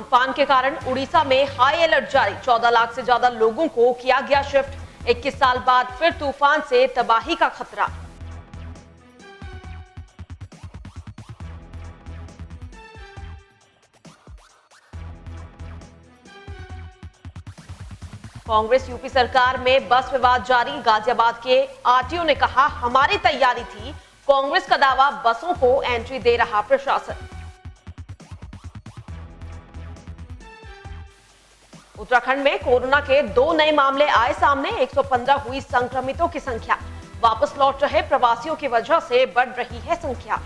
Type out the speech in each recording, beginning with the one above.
तूफान के कारण उड़ीसा में हाई अलर्ट जारी। 14 लाख से ज्यादा लोगों को किया गया शिफ्ट। 21 साल बाद फिर तूफान से तबाही का खतरा। कांग्रेस यूपी सरकार में बस विवाद जारी। गाजियाबाद के आरटीओ ने कहा, हमारी तैयारी थी। कांग्रेस का दावा, बसों को एंट्री दे रहा प्रशासन। उत्तराखंड में कोरोना के 2 नए मामले आए सामने। 115 हुई संक्रमितों की संख्या। वापस लौट रहे प्रवासियों की वजह से बढ़ रही है संख्या।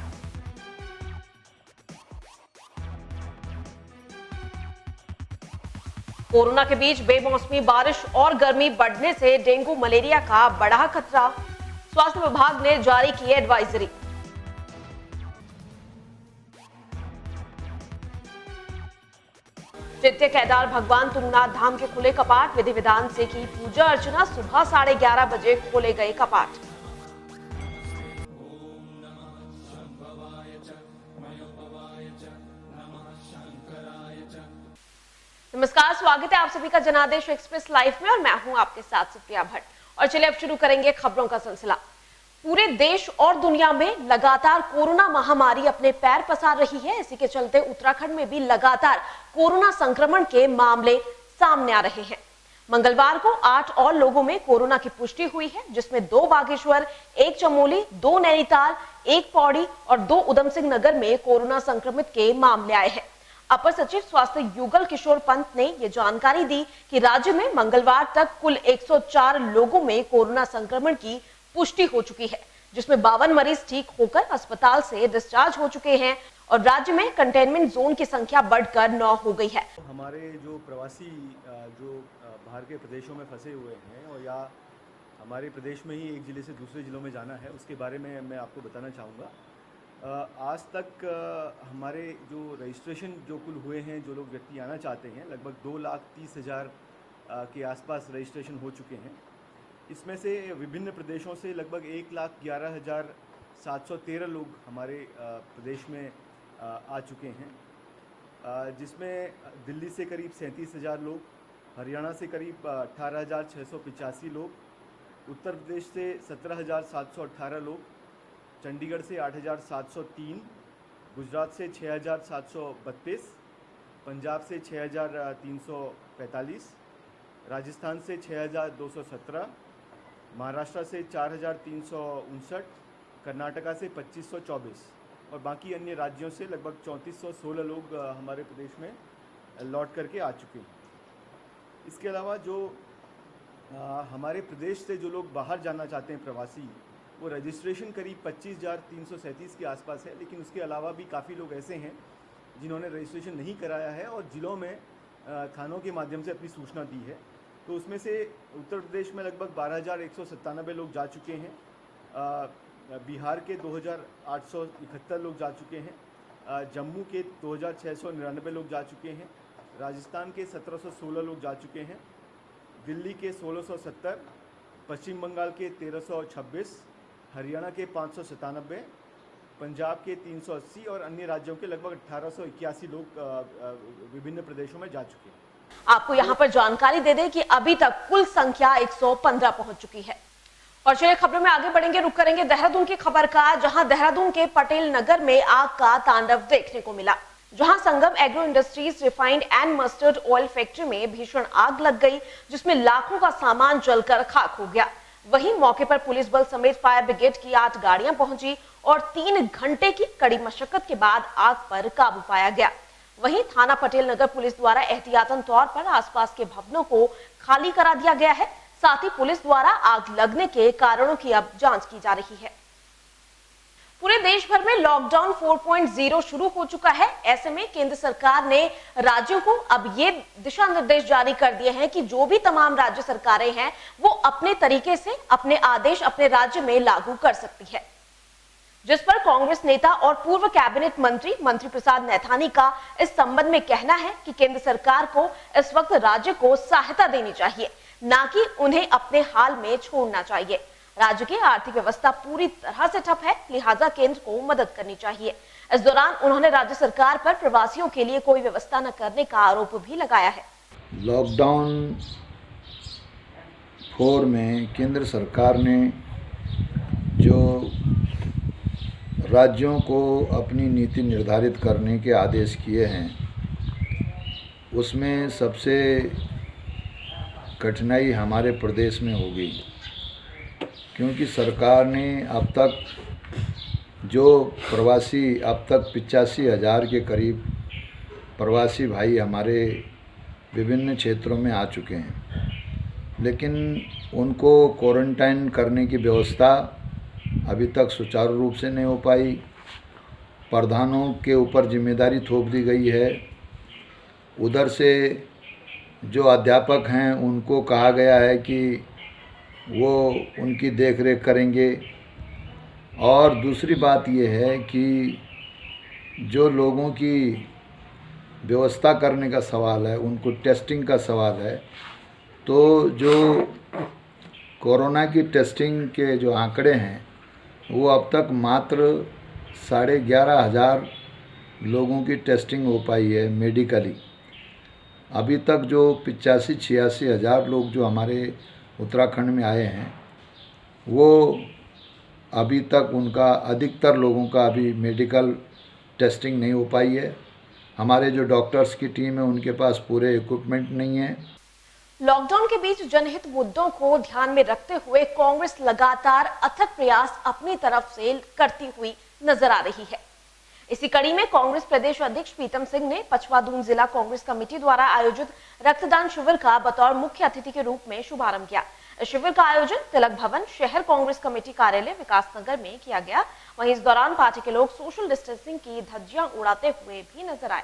कोरोना के बीच बेमौसमी बारिश और गर्मी बढ़ने से डेंगू मलेरिया का बढ़ा खतरा। स्वास्थ्य विभाग ने जारी की एडवाइजरी। चैत्य केदार भगवान तुंगनाथ धाम के खुले कपाट। विधि विधान से की पूजा अर्चना। सुबह 11:30 बजे खोले गए कपाट। नमस्कार, स्वागत है आप सभी का जनादेश एक्सप्रेस लाइव में और मैं हूं आपके साथ सुप्रिया भट्ट। और चलिए अब शुरू करेंगे खबरों का सिलसिला। पूरे देश और दुनिया में लगातार कोरोना महामारी अपने पैर पसार रही है। इसी के चलते उत्तराखंड में भी लगातार कोरोना संक्रमण के मामले सामने आ रहे हैं। मंगलवार को 8 और लोगों में कोरोना की पुष्टि हुई है, जिसमें 2 बागेश्वर, 1 चमोली, 2 नैनीताल, 1 पौड़ी और 2 उधम सिंह नगर में कोरोना संक्रमित के मामले आए हैं। अपर सचिव स्वास्थ्य युगल किशोर पंत ने ये जानकारी दी कि राज्य में मंगलवार तक कुल 104 लोगों में कोरोना संक्रमण की पुष्टि हो चुकी है, जिसमें 52 मरीज ठीक होकर अस्पताल से डिस्चार्ज हो चुके हैं और राज्य में कंटेनमेंट जोन की संख्या बढ़कर 9 हो गई है। हमारे जो प्रवासी जो बाहर के प्रदेशों में फंसे हुए हैं और या हमारे प्रदेश में ही एक जिले से दूसरे जिलों में जाना है, उसके बारे में मैं आपको बताना चाहूँगा। आज तक हमारे जो रजिस्ट्रेशन जो कुल हुए हैं, जो लोग व्यक्ति आना चाहते हैं, लगभग 2,30,000 के आसपास रजिस्ट्रेशन हो चुके हैं। इसमें से विभिन्न प्रदेशों से लगभग 1,11,713 लोग हमारे प्रदेश में आ चुके हैं, जिसमें दिल्ली से करीब 37,000 लोग, हरियाणा से करीब 18,685 लोग, उत्तर प्रदेश से 17,718 लोग, चंडीगढ़ से 8,703, गुजरात से 6,732, पंजाब से 6,345, राजस्थान से 6,217, महाराष्ट्र से 4,359, कर्नाटका से 2,524 और बाकी अन्य राज्यों से लगभग 3,416 लोग हमारे प्रदेश में लौट करके आ चुके हैं। इसके अलावा जो हमारे प्रदेश से जो लोग बाहर जाना चाहते हैं प्रवासी, वो रजिस्ट्रेशन करीब 25,337 के आसपास है, लेकिन उसके अलावा भी काफ़ी लोग ऐसे हैं जिन्होंने रजिस्ट्रेशन नहीं कराया है और ज़िलों में थानों के माध्यम से अपनी सूचना दी है। तो उसमें से उत्तर प्रदेश में लगभग 12,197 लोग जा चुके हैं, बिहार के 2,871 लोग जा चुके हैं, जम्मू के 2,699 लोग जा चुके हैं, राजस्थान के 1,716 लोग जा चुके हैं, दिल्ली के 1,670, पश्चिम बंगाल के 1,326, हरियाणा के 597, पंजाब के 380 और अन्य राज्यों के लगभग 1,881 लोग विभिन्न प्रदेशों में जा चुके हैं। आपको यहाँ पर जानकारी दे दें कि अभी तक कुल संख्या 115 पहुंच चुकी है। और चलिए खबरों में आगे बढ़ेंगे, रुक करेंगे देहरादून की खबर का, जहां देहरादून के पटेल नगर में आग का तांडव देखने को मिला। जहां Sangam agro industries refined and mustard oil factory में भीषण आग लग गई, जिसमें लाखों का सामान जलकर खाक हो गया। वहीं मौके पर पुलिस बल समेत फायर ब्रिगेड की 8 गाड़ियां पहुंची और 3 घंटे की कड़ी मशक्कत के बाद आग पर काबू पाया गया। वहीं थाना पटेल नगर पुलिस द्वारा एहतियातन तौर पर आसपास के भवनों को खाली करा दिया गया है। साथ ही पुलिस द्वारा आग लगने के कारणों की अब जांच की जा रही है। पूरे देश भर में लॉकडाउन 4.0 शुरू हो चुका है। ऐसे में केंद्र सरकार ने राज्यों को अब ये दिशा निर्देश जारी कर दिए हैं कि जो भी तमाम राज्य सरकारें हैं वो अपने तरीके से अपने आदेश अपने राज्य में लागू कर सकती है, जिस पर कांग्रेस नेता और पूर्व कैबिनेट मंत्री प्रसाद नैथानी का इस संबंध में कहना है कि केंद्र सरकार को इस वक्त राज्य को सहायता देनी चाहिए, ना कि उन्हें अपने हाल में छोड़ना चाहिए। राज्य की आर्थिक व्यवस्था पूरी तरह से ठप है, लिहाजा केंद्र को मदद करनी चाहिए। इस दौरान उन्होंने राज्य सरकार पर प्रवासियों के लिए कोई व्यवस्था न करने का आरोप भी लगाया है। लॉकडाउन 4 में केंद्र सरकार ने जो राज्यों को अपनी नीति निर्धारित करने के आदेश किए हैं, उसमें सबसे कठिनाई हमारे प्रदेश में होगी, क्योंकि सरकार ने अब तक जो प्रवासी अब तक 85,000 के करीब प्रवासी भाई हमारे विभिन्न क्षेत्रों में आ चुके हैं, लेकिन उनको क्वारंटाइन करने की व्यवस्था अभी तक सुचारू रूप से नहीं हो पाई। प्रधानों के ऊपर जिम्मेदारी थोप दी गई है। उधर से जो अध्यापक हैं उनको कहा गया है कि वो उनकी देखरेख करेंगे। और दूसरी बात ये है कि जो लोगों की व्यवस्था करने का सवाल है, उनको टेस्टिंग का सवाल है, तो जो कोरोना की टेस्टिंग के जो आंकड़े हैं वो अब तक मात्र 11,500 लोगों की टेस्टिंग हो पाई है मेडिकली। अभी तक जो 85-86 हज़ार लोग जो हमारे उत्तराखंड में आए हैं, वो अभी तक उनका अधिकतर लोगों का अभी मेडिकल टेस्टिंग नहीं हो पाई है। हमारे जो डॉक्टर्स की टीम है उनके पास पूरे इक्विपमेंट नहीं है। लॉकडाउन के बीच जनहित मुद्दों को ध्यान में रखते हुए कांग्रेस लगातार अथक प्रयास अपनी तरफ से करती हुई नजर आ रही है। इसी कड़ी में कांग्रेस प्रदेश अध्यक्ष प्रीतम सिंह ने पचवादून जिला कांग्रेस कमेटी द्वारा आयोजित रक्तदान शिविर का बतौर मुख्य अतिथि के रूप में शुभारंभ किया। इस शिविर का आयोजन तिलक भवन शहर कांग्रेस कमेटी कार्यालय विकासनगर में किया गया। वहीं इस दौरान पार्टी के लोग सोशल डिस्टेंसिंग की धज्जियां उड़ाते हुए भी नजर आए।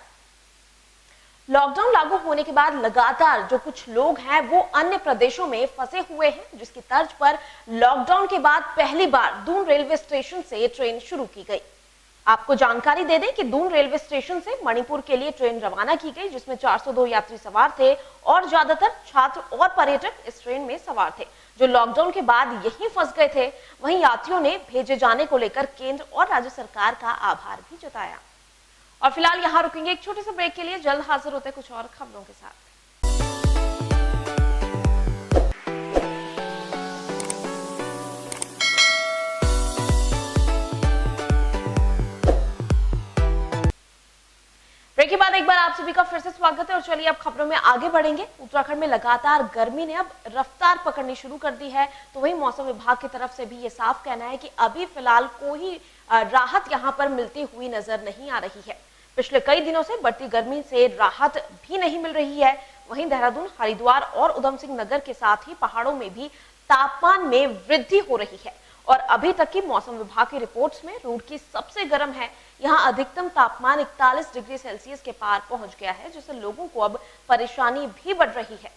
लॉकडाउन लागू होने के बाद लगातार जो कुछ लोग हैं वो अन्य प्रदेशों में फंसे हुए हैं, जिसकी तर्ज पर लॉकडाउन के बाद पहली बार दून रेलवे स्टेशन से ट्रेन शुरू की गई। आपको जानकारी दे दें कि दून रेलवे स्टेशन से मणिपुर के लिए ट्रेन रवाना की गई, जिसमें 402 यात्री सवार थे और ज्यादातर छात्र और पर्यटक इस ट्रेन में सवार थे, जो लॉकडाउन के बाद यहीं फंस गए थे। वहीं यात्रियों ने भेजे जाने को लेकर केंद्र और राज्य सरकार का आभार भी जताया। और फिलहाल यहाँ रुकेंगे एक छोटे से ब्रेक के लिए। जल्द हाजिर होते कुछ और खबरों के साथ। ब्रेक के बाद एक बार आप सभी का फिर से स्वागत है और चलिए अब खबरों में आगे बढ़ेंगे। उत्तराखंड में लगातार गर्मी ने अब रफ्तार पकड़नी शुरू कर दी है, तो वहीं मौसम विभाग की तरफ से भी ये साफ कहना है कि अभी फिलहाल कोई राहत यहाँ पर मिलती हुई नजर नहीं आ रही है। पिछले कई दिनों से बढ़ती गर्मी से राहत भी नहीं मिल रही है। वहीं देहरादून, हरिद्वार और उधम सिंह नगर के साथ ही पहाड़ों में भी तापमान में वृद्धि हो रही है और अभी तक की मौसम विभाग की रिपोर्ट्स में रुड़की सबसे गर्म है। यहाँ अधिकतम तापमान 41 डिग्री सेल्सियस के पार पहुंच गया है, जिससे लोगों को अब परेशानी भी बढ़ रही है।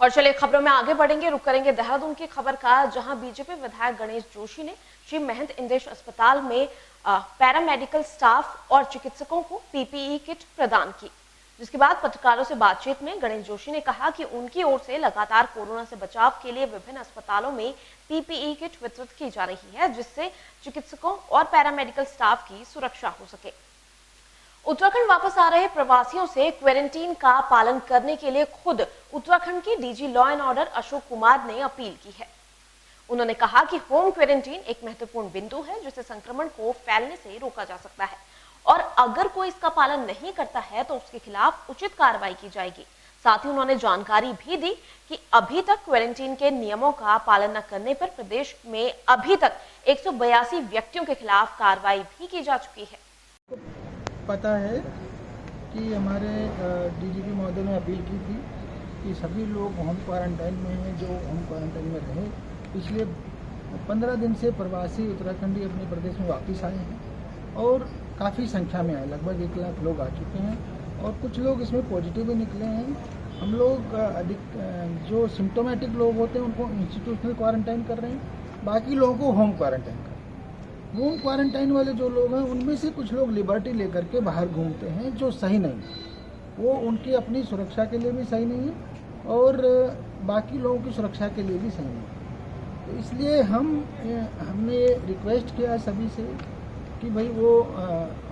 और चलिए खबरों में आगे बढ़ेंगे, रुक करेंगे देहरादून की खबर का, जहां बीजेपी विधायक गणेश जोशी ने श्री महंत इंदेश अस्पताल में पैरामेडिकल स्टाफ और चिकित्सकों को पीपीई किट प्रदान की। जिसके बाद पत्रकारों से बातचीत में गणेश जोशी ने कहा कि उनकी ओर से लगातार कोरोना से बचाव के लिए विभिन्न अस्पतालों में पीपीई किट वितरित की जा रही है, जिससे चिकित्सकों और पैरामेडिकल स्टाफ की सुरक्षा हो सके। उत्तराखंड वापस आ रहे प्रवासियों से क्वारंटीन का पालन करने के लिए खुद उत्तराखंड के DG law and order Ashok Kumar ने अपील की है। उन्होंने कहा कि होम क्वारंटीन एक महत्वपूर्ण बिंदु है, जिससे संक्रमण को फैलने से रोका जा सकता है और अगर कोई इसका पालन नहीं करता है तो उसके खिलाफ उचित कार्रवाई की जाएगी। साथ ही उन्होंने जानकारी भी दी कि अभी तक क्वारंटीन के नियमों का पालन न करने पर प्रदेश में अभी तक 182 व्यक्तियों के खिलाफ कार्रवाई भी की जा चुकी है। पता है कि हमारे डीजीपी महोदय ने अपील की थी कि सभी लोग होम क्वारंटाइन में हैं, जो होम क्वारंटाइन में रहे। पिछले 15 दिन से प्रवासी उत्तराखंडी अपने प्रदेश में वापस आए हैं और काफ़ी संख्या में आए, लगभग 1 लाख लोग आ चुके हैं और कुछ लोग इसमें पॉजिटिव भी निकले हैं। हम लोग अधिक जो सिम्टोमेटिक लोग होते हैं उनको इंस्टीट्यूशनल क्वारंटाइन कर रहे हैं, बाकी लोगों को होम क्वारंटाइन कर रहे हैं। होम क्वारंटाइन वाले जो लोग हैं उनमें से कुछ लोग लिबर्टी लेकर के बाहर घूमते हैं, जो सही नहीं है। वो उनकी अपनी सुरक्षा के लिए भी सही नहीं है और बाकी लोगों की सुरक्षा के लिए भी सही नहीं है। तो इसलिए हमने रिक्वेस्ट किया सभी से कि भाई वो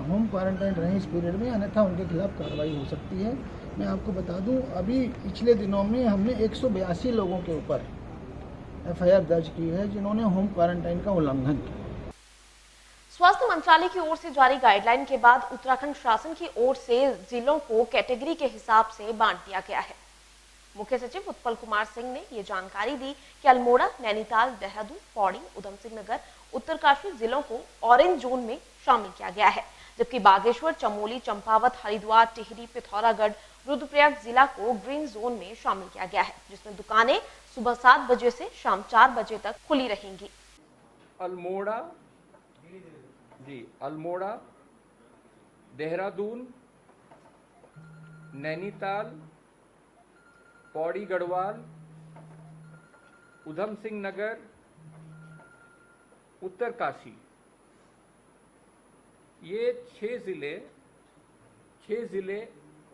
होम क्वारंटाइन रहें इस पीरियड में, अन्यथा उनके खिलाफ कार्रवाई हो सकती है। मैं आपको बता दूं, अभी पिछले दिनों में हमने 182 लोगों के ऊपर FIR दर्ज की है जिन्होंने होम क्वारंटाइन का उल्लंघन किया। स्वास्थ्य मंत्रालय की ओर से जारी गाइडलाइन के बाद उत्तराखंड शासन की ओर से जिलों को कैटेगरी के हिसाब से बांट दिया गया है। मुख्य सचिव उत्पल कुमार सिंह ने ये जानकारी दी कि अल्मोड़ा, नैनीताल, देहरादून, पौड़ी, उधम सिंह नगर, उत्तरकाशी जिलों को ऑरेंज जोन में शामिल किया गया है, जबकि बागेश्वर, चमोली, चंपावत, हरिद्वार, टिहरी, पिथौरागढ़, रुद्रप्रयाग जिला को ग्रीन जोन में शामिल किया गया है, जिसमें दुकानें सुबह 7 बजे से शाम 4 बजे तक खुली रहेंगी। अल्मोड़ा, देहरादून, नैनीताल, पौड़ी गढ़वाल, उधम सिंह नगर, उत्तरकाशी, ये 6 जिले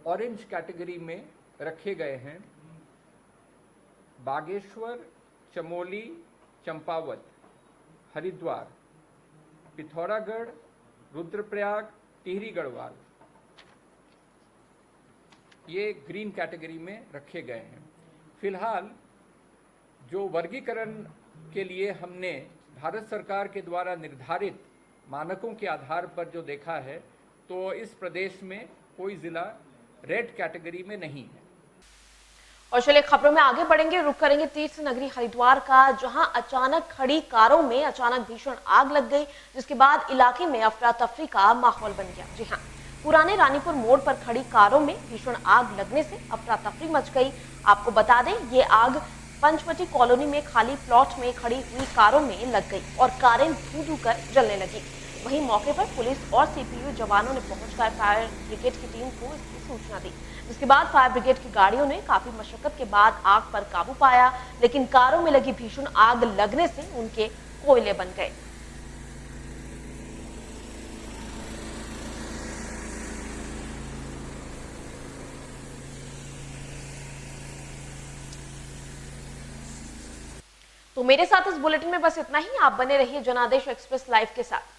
ऑरेंज कैटेगरी में रखे गए हैं। बागेश्वर, चमोली, चंपावत, हरिद्वार, पिथौरागढ़, रुद्रप्रयाग, टिहरी गढ़वाल ये ग्रीन कैटेगरी में रखे गए हैं। फिलहाल जो वर्गीकरण के लिए हमने भारत सरकार के द्वारा निर्धारित मानकों के आधार पर जो देखा है, तो इस प्रदेश में कोई जिला रेड कैटेगरी में नहीं है। और चलिए खबरों में आगे बढ़ेंगे, रुक करेंगे तीर्थ नगरी हरिद्वार का, जहां अचानक खड़ी कारों में अचानक भीषण आग लग गई, जिसके बाद इलाके में अफरा तफरी का माहौल बन गया। जी हां, पुराने रानीपुर मोड़ पर खड़ी कारों में भीषण आग लगने से अफरा तफरी मच गई। आपको बता दें, ये आग पंचवटी कॉलोनी में खाली प्लॉट में खड़ी हुई कारों में लग गई और कारें धू-धू कर जलने लगी। वहीं मौके पर पुलिस और सीपीयू जवानों ने पहुंचकर फायर ब्रिगेड की टीम को इसकी सूचना दी, जिसके बाद फायर ब्रिगेड की गाड़ियों ने काफी मशक्कत के बाद आग पर काबू पाया, लेकिन कारों में लगी भीषण आग लगने से उनके कोयले बन गए। तो मेरे साथ इस बुलेटिन में बस इतना ही। आप बने रहिए जनादेश एक्सप्रेस लाइव के साथ।